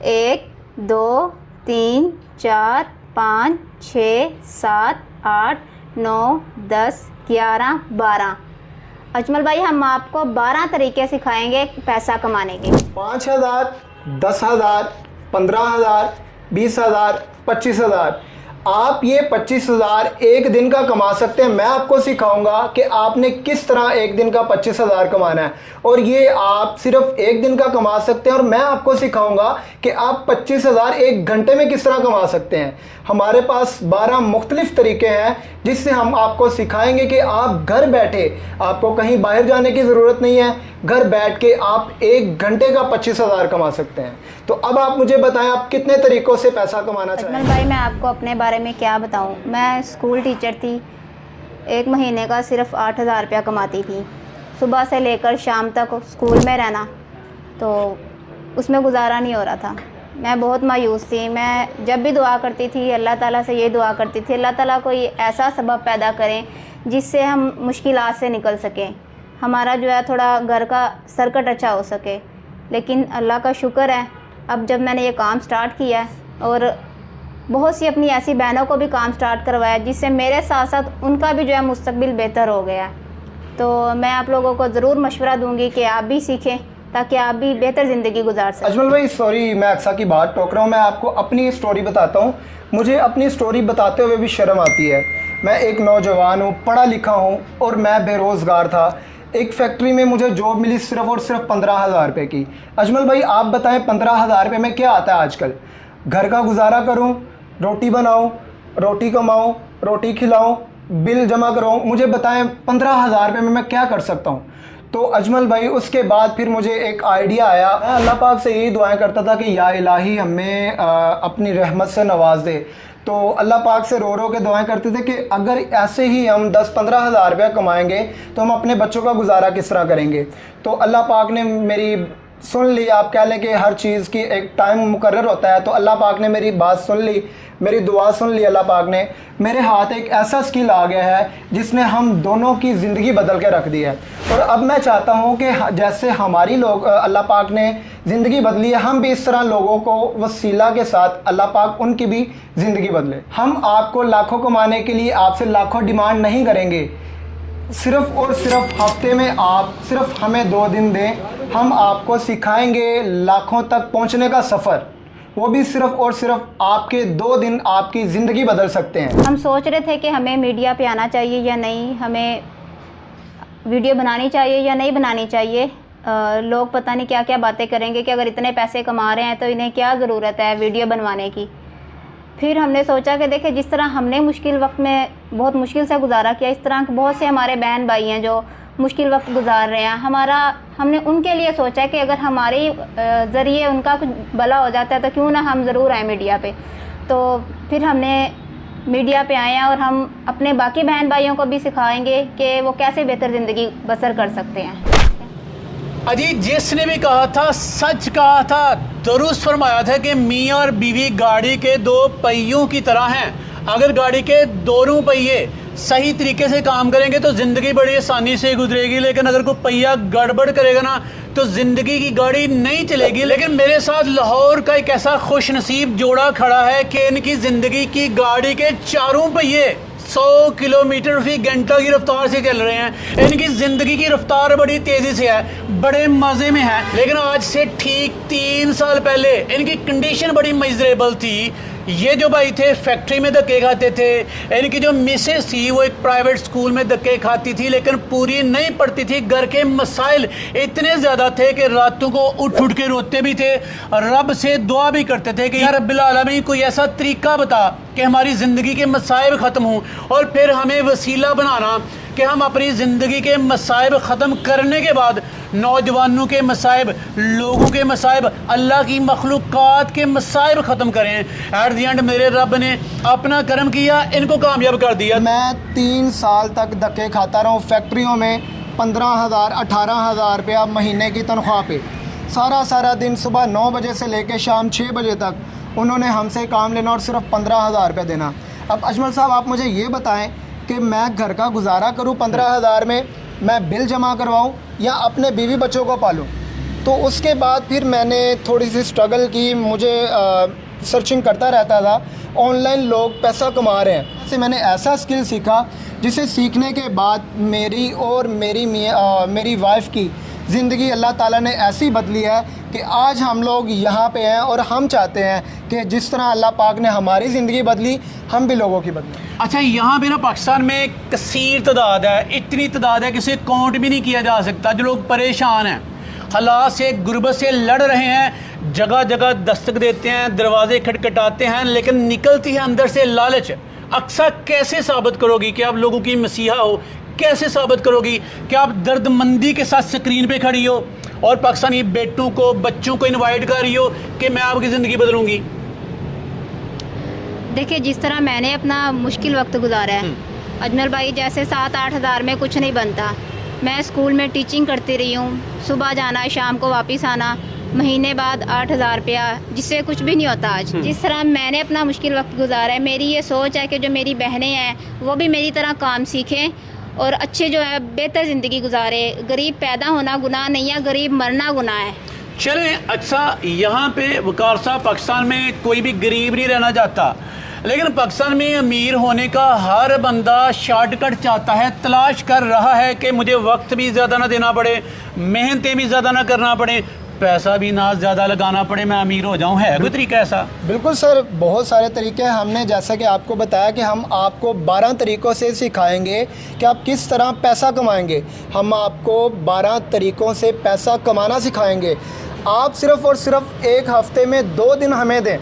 1 2 3 4 5 6 7 8 9 10 11 12। अजमल भाई, हम आपको 12 तरीके सिखाएंगे पैसा कमाने के। 5,000, 10,000, 15,000, 20,000, 25,000। आप ये 25,000 एक दिन का कमा सकते हैं। मैं आपको सिखाऊंगा कि आपने किस तरह एक दिन का 25,000 कमाना है, और ये आप सिर्फ एक दिन का कमा सकते हैं। और मैं आपको सिखाऊंगा कि आप 25,000 एक घंटे में किस तरह कमा सकते हैं। हमारे पास 12 मुख्तलिफ तरीके हैं जिससे हम आपको सिखाएंगे कि आप घर बैठे, आपको कहीं बाहर जाने की ज़रूरत नहीं है, घर बैठ के आप एक घंटे का 25,000 कमा सकते हैं। तो अब आप मुझे बताएं, आप कितने तरीक़ों से पैसा कमाना चाहते हैं। अजमल भाई, मैं आपको अपने बारे में क्या बताऊं। मैं स्कूल टीचर थी। एक महीने का सिर्फ 8,000 रुपया कमाती थी। सुबह से लेकर शाम तक स्कूल में रहना, तो उसमें गुजारा नहीं हो रहा था। मैं बहुत मायूस थी। मैं जब भी दुआ करती थी, अल्लाह ताला से ये दुआ करती थी, अल्लाह ताला कोई ऐसा सबब पैदा करें जिससे हम मुश्किलात से निकल सकें, हमारा जो है थोड़ा घर का सर्कट अच्छा हो सके। लेकिन अल्लाह का शुक्र है, अब जब मैंने ये काम स्टार्ट किया है और बहुत सी अपनी ऐसी बहनों को भी काम स्टार्ट करवाया, जिससे मेरे साथ साथ उनका भी जो है मुस्तकबिल बेहतर हो गया। तो मैं आप लोगों को ज़रूर मशवरा दूंगी कि आप भी सीखें ताकि आप भी बेहतर ज़िंदगी गुजार सकें। अजमल भाई, सॉरी मैं अक्सा की बात टोक रहा हूँ। मैं आपको अपनी स्टोरी बताता हूँ। मुझे अपनी स्टोरी बताते हुए भी शर्म आती है। मैं एक नौजवान हूँ, पढ़ा लिखा हूँ, और मैं बेरोज़गार था। एक फैक्ट्री में मुझे जॉब मिली सिर्फ और सिर्फ 15,000 रुपये की। अजमल भाई, आप बताएं 15,000 रुपये में क्या आता है आजकल। घर का गुजारा करूं, रोटी बनाऊं, रोटी कमाऊं, रोटी खिलाऊं, बिल जमा कराऊं, मुझे बताएं 15,000 रुपये में मैं क्या कर सकता हूं। तो अजमल भाई, उसके बाद फिर मुझे एक आइडिया आया। मैं अल्लाह पाक से यही दुआएं करता था कि या इलाही हमें अपनी रहमत से नवाज दे। तो अल्लाह पाक से रो रो के दुआएं करते थे कि अगर ऐसे ही हम 10-15 हज़ार रुपया कमाएंगे तो हम अपने बच्चों का गुजारा किस तरह करेंगे। तो अल्लाह पाक ने मेरी सुन ली। आप कह लें कि हर चीज़ की एक टाइम मुकर्रर होता है। तो अल्लाह पाक ने मेरी बात सुन ली, मेरी दुआ सुन ली। अल्लाह पाक ने मेरे हाथ एक ऐसा स्किल आ गया है जिसने हम दोनों की ज़िंदगी बदल के रख दी है। और अब मैं चाहता हूँ कि जैसे हमारी लोग अल्लाह पाक ने ज़िंदगी बदली है, हम भी इस तरह लोगों को वसीला के साथ अल्लाह पाक उनकी भी ज़िंदगी बदले। हम आपको लाखों कमाने के लिए आपसे लाखों डिमांड नहीं करेंगे। सिर्फ़ और सिर्फ हफ्ते में आप सिर्फ हमें 2 दिन दें, हम आपको सिखाएंगे लाखों तक पहुंचने का सफ़र। वो भी सिर्फ और सिर्फ आपके 2 दिन आपकी ज़िंदगी बदल सकते हैं। हम सोच रहे थे कि हमें मीडिया पे आना चाहिए या नहीं, हमें वीडियो बनानी चाहिए या नहीं बनानी चाहिए। लोग पता नहीं क्या क्या बातें करेंगे कि अगर इतने पैसे कमा रहे हैं तो इन्हें क्या ज़रूरत है वीडियो बनवाने की। फिर हमने सोचा कि देखिए, जिस तरह हमने मुश्किल वक्त में बहुत मुश्किल से गुजारा किया, इस तरह के बहुत से हमारे बहन भाई हैं जो मुश्किल वक्त गुजार रहे हैं। हमने उनके लिए सोचा है कि अगर हमारे ज़रिए उनका कुछ भला हो जाता है तो क्यों ना हम ज़रूर आए मीडिया पे। तो फिर हमने मीडिया पे आए हैं और हम अपने बाकी बहन भाइयों को भी सिखाएंगे कि वो कैसे बेहतर ज़िंदगी बसर कर सकते हैं। अजी, जिसने भी कहा था सच कहा था, दुरुस्त फरमाया था कि मियाँ और बीवी गाड़ी के 2 पहियों की तरह हैं। अगर गाड़ी के दोनों पहिए सही तरीके से काम करेंगे तो ज़िंदगी बड़ी आसानी से गुजरेगी, लेकिन अगर कोई पहिया गड़बड़ करेगा ना तो ज़िंदगी की गाड़ी नहीं चलेगी। लेकिन मेरे साथ लाहौर का एक ऐसा खुश नसीब जोड़ा खड़ा है कि इनकी ज़िंदगी की गाड़ी के 4 पहिए 100 किलोमीटर फी घंटा की रफ्तार से चल रहे हैं। इनकी ज़िंदगी की रफ्तार बड़ी तेज़ी से है, बड़े मज़े में है। लेकिन आज से ठीक 3 साल पहले इनकी कंडीशन बड़ी मिजरेबल थी। ये जो भाई थे फैक्ट्री में धक्के खाते थे। इनकी जो मिसेस थी वो एक प्राइवेट स्कूल में धक्के खाती थी, लेकिन पूरी नहीं पढ़ती थी। घर के मसाइल इतने ज़्यादा थे कि रातों को उठ उठ के रोते भी थे और रब से दुआ भी करते थे कि या रब्बिल आलमीन कोई ऐसा तरीका बता कि हमारी ज़िंदगी के मसाइब ख़त्म हों। और फिर हमें वसीला बनाना कि हम अपनी ज़िंदगी के मसाइब ख़त्म करने के बाद नौजवानों के मसाइब, लोगों के मसाइब, अल्लाह की मखलूक़ात के मसाइब ख़त्म करें। एट दी एंड मेरे रब ने अपना करम किया, इनको कामयाब कर दिया। मैं 3 साल तक धक्के खाता रहा हूँ फैक्ट्रियों में। 15,000 18,000 रुपया महीने की तनख्वाह पे सारा दिन सुबह 9 बजे से लेकर शाम 6 बजे तक उन्होंने हमसे काम लेना और सिर्फ 15,000 रुपये देना। अब अजमल साहब, आप मुझे ये बताएं कि मैं घर का गुजारा करूं 15,000 में, मैं बिल जमा करवाऊं या अपने बीवी बच्चों को पालूं। तो उसके बाद फिर मैंने थोड़ी सी स्ट्रगल की, मुझे सर्चिंग करता रहता था, ऑनलाइन लोग पैसा कमा रहे हैं। से मैंने ऐसा स्किल सीखा जिसे सीखने के बाद मेरी और मेरी वाइफ की ज़िंदगी अल्लाह ताला ने ऐसी बदली है कि आज हम लोग यहाँ पे हैं और हम चाहते हैं कि जिस तरह अल्लाह पाक ने हमारी ज़िंदगी बदली, हम भी लोगों की बदली। अच्छा, यहाँ पे ना पाकिस्तान में कसीर तादाद है, इतनी तादाद है कि इसे काउंट भी नहीं किया जा सकता, जो लोग परेशान हैं, हालात से, गुर्बत से लड़ रहे हैं, जगह जगह दस्तक देते हैं, दरवाजे खटखटाते हैं, लेकिन निकलती है अंदर से लालच। अक्सर कैसे साबित करोगी कि आप लोगों की मसीहा हो? कैसे साबित करोगी कि आप दर्दमंदी के साथ स्क्रीन पे खड़ी हो और पाकिस्तानी बेटों को, बच्चों को इनवाइट कर रही हो कि मैं आपकी ज़िंदगी बदलूंगी? देखिए, जिस तरह मैंने अपना मुश्किल वक्त गुजारा है, अजमल भाई, जैसे 7-8 हज़ार में कुछ नहीं बनता। मैं स्कूल में टीचिंग करती रही हूँ, सुबह जाना, शाम को वापस आना, महीने बाद 8,000 रुपया, जिससे कुछ भी नहीं होता आज। जिस तरह मैंने अपना मुश्किल वक्त गुजारा है, मेरी ये सोच है कि जो मेरी बहनें हैं वो भी मेरी तरह काम सीखें और अच्छे जो है बेहतर ज़िंदगी गुजारे। गरीब पैदा होना गुनाह नहीं है, गरीब मरना गुनाह है। चलें, अच्छा, यहाँ पे वकार साहब, पाकिस्तान में कोई भी गरीब नहीं रहना चाहता, लेकिन पाकिस्तान में अमीर होने का हर बंदा शॉर्टकट चाहता है, तलाश कर रहा है कि मुझे वक्त भी ज़्यादा ना देना पड़े, मेहनतें भी ज़्यादा ना करना पड़े, पैसा भी ना ज़्यादा लगाना पड़े, मैं अमीर हो जाऊं। है कोई तरीका ऐसा? बिल्कुल सर, बहुत सारे तरीके हैं। हमने जैसा कि आपको बताया कि हम आपको 12 तरीक़ों से सिखाएंगे कि आप किस तरह पैसा कमाएंगे। हम आपको 12 तरीक़ों से पैसा कमाना सिखाएंगे। आप सिर्फ़ और सिर्फ एक हफ़्ते में 2 दिन हमें दें,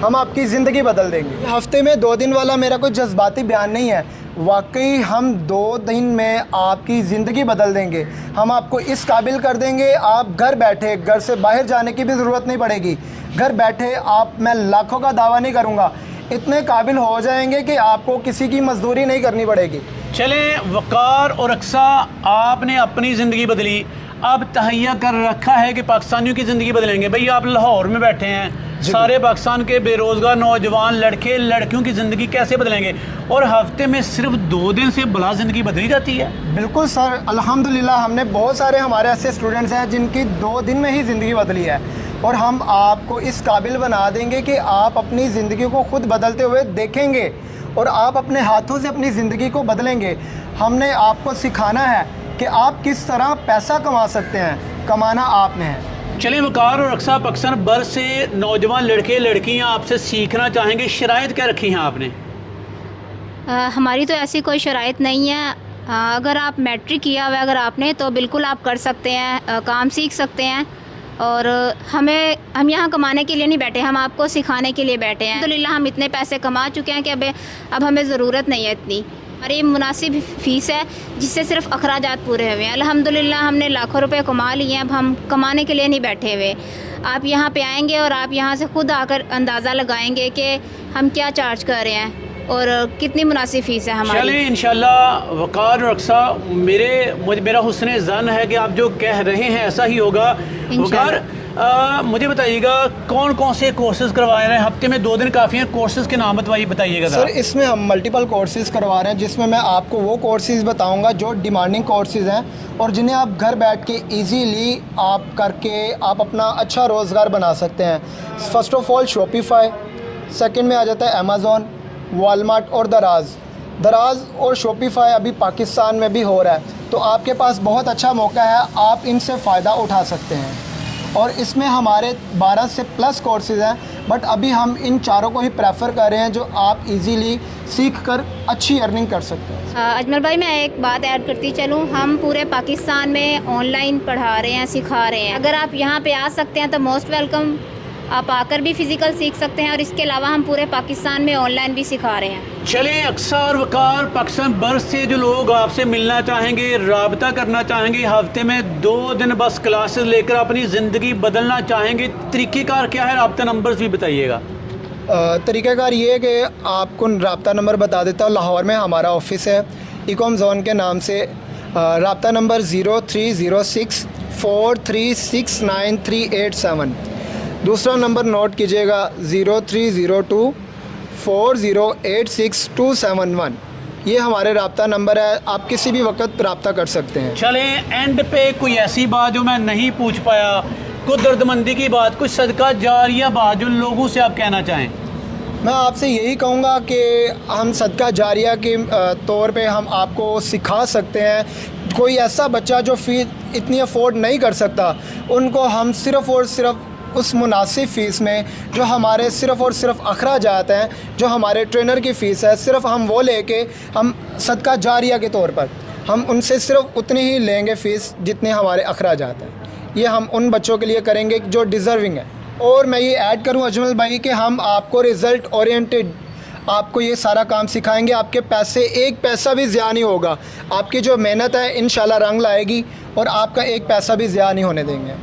हम आपकी ज़िंदगी बदल देंगे। हफ़्ते में 2 दिन वाला मेरा कोई जज्बाती बयान नहीं है, वाकई हम 2 दिन में आपकी ज़िंदगी बदल देंगे। हम आपको इस काबिल कर देंगे, आप घर बैठे, घर से बाहर जाने की भी ज़रूरत नहीं पड़ेगी। घर बैठे आप, मैं लाखों का दावा नहीं करूँगा, इतने काबिल हो जाएंगे कि आपको किसी की मजदूरी नहीं करनी पड़ेगी। चलें, वकार और अक्सा, आपने अपनी ज़िंदगी बदली, अब तहैया कर रखा है कि पाकिस्तानियों की ज़िंदगी बदलेंगे। भाई, आप लाहौर में बैठे हैं, सारे पाकिस्तान के बेरोज़गार नौजवान लड़के लड़कियों की ज़िंदगी कैसे बदलेंगे? और हफ्ते में सिर्फ 2 दिन से भला ज़िंदगी बदली जाती है। बिल्कुल सर, अल्हम्दुलिल्लाह, हमने बहुत सारे हमारे ऐसे स्टूडेंट्स हैं जिनकी 2 दिन में ही ज़िंदगी बदली है। और हम आपको इस काबिल बना देंगे कि आप अपनी ज़िंदगी को खुद बदलते हुए देखेंगे और आप अपने हाथों से अपनी ज़िंदगी को बदलेंगे। हमने आपको सिखाना है कि आप किस तरह पैसा कमा सकते हैं, कमाना आपने है। चलें, वकार और अक्सा, पाकिस्तान भर से नौजवान लड़के लड़कियां आपसे सीखना चाहेंगे, शराइत क्या रखी हैं आपने? हमारी तो ऐसी कोई शराइत नहीं है। अगर आप मैट्रिक किया हुआ है अगर आपने, तो बिल्कुल आप कर सकते हैं, काम सीख सकते हैं। और हम यहाँ कमाने के लिए नहीं बैठे, हम आपको सिखाने के लिए बैठे हैं। अल्हम्दुलिल्लाह हम इतने पैसे कमा चुके हैं कि अब हमें ज़रूरत नहीं है इतनी। हमारी मुनासिब फ़ीस है जिससे सिर्फ अखराजात पूरे हुए हैं। अल्हम्दुलिल्लाह हमने लाखों रुपए कमा लिए हैं, अब हम कमाने के लिए नहीं बैठे हुए। आप यहाँ पे आएंगे और आप यहाँ से खुद आकर अंदाज़ा लगाएंगे कि हम क्या चार्ज कर रहे हैं और कितनी मुनासिब फ़ीस है हमारी। चलिए, इंशाल्लाह वकार और अक्सा, मेरा हुस्न ज़न है कि आप जो कह रहे हैं ऐसा ही होगा। वकार, मुझे बताइएगा कौन कौन से कोर्सेज करवा रहे हैं? हफ्ते में 2 दिन काफ़ी हैं, कोर्सेज के नाम बताइएगा सर। इसमें हम मल्टीपल कोर्सेज करवा रहे हैं, जिसमें मैं आपको वो कोर्सेज बताऊंगा जो डिमांडिंग कोर्सेज हैं और जिन्हें आप घर बैठ के इजीली आप करके आप अपना अच्छा रोज़गार बना सकते हैं। First of all Shopify, second में आ जाता है अमेज़ॉन, वॉलमार्ट और दराज और शॉपिफाई अभी पाकिस्तान में भी हो रहा है, तो आपके पास बहुत अच्छा मौका है, आप इनसे फ़ायदा उठा सकते हैं। और इसमें हमारे 12 से प्लस कोर्सेज़ हैं, बट अभी हम इन चारों को ही प्रेफर कर रहे हैं जो आप इजीली सीख कर अच्छी अर्निंग कर सकते हैं। अजमल भाई, मैं एक बात ऐड करती चलूँ, हम पूरे पाकिस्तान में ऑनलाइन पढ़ा रहे हैं, सिखा रहे हैं। अगर आप यहाँ पे आ सकते हैं तो मोस्ट वेलकम, आप आकर भी फ़िज़िकल सीख सकते हैं और इसके अलावा हम पूरे पाकिस्तान में ऑनलाइन भी सिखा रहे हैं। चलें, अक्सा और वकार, पाकिस्तान भर से जो लोग आपसे मिलना चाहेंगे, रब्ता करना चाहेंगे, हफ्ते में 2 दिन बस क्लासेस लेकर अपनी ज़िंदगी बदलना चाहेंगे, तरीक़ेकार क्या है? रब्ता नंबर्स भी बताइएगा। तरीक़ाकार ये है कि आपको रब्ता नंबर बता देता हूँ। लाहौर में हमारा ऑफिस है, इकॉम जोन के नाम से। रब्ता नंबर 0306 4369387। दूसरा नंबर नोट कीजिएगा 0302 4086271। ये हमारे रब्ता नंबर है, आप किसी भी वक्त रब्ता कर सकते हैं। चलें एंड पे कोई ऐसी बात जो मैं नहीं पूछ पाया, कुछ दर्दमंदी की बात, कुछ सदका जारिया बात जो लोगों से आप कहना चाहें। मैं आपसे यही कहूँगा कि हम सदका जारिया के तौर पे हम आपको सिखा सकते हैं। कोई ऐसा बच्चा जो फ़ीस इतनी अफोर्ड नहीं कर सकता, उनको हम सिर्फ़ और सिर्फ उस मुनासिब फ़ीस में जो हमारे सिर्फ़ और सिर्फ अखराजात हैं, जो हमारे ट्रेनर की फ़ीस है, सिर्फ़ हम वो लेके हम सदका जारिया के तौर पर हम उनसे सिर्फ उतनी ही लेंगे फ़ीस जितने हमारे अखराजात हैं। ये हम उन बच्चों के लिए करेंगे जो डिज़र्विंग है। और मैं ये ऐड करूँ अजमल भाई कि हम आपको रिज़ल्ट ओरिएंटेड आपको ये सारा काम सिखाएंगे। आपके पैसे एक पैसा भी ज़िया नहीं होगा, आपकी जो मेहनत है इंशाल्लाह रंग लाएगी और आपका एक पैसा भी ज़िया नहीं होने देंगे।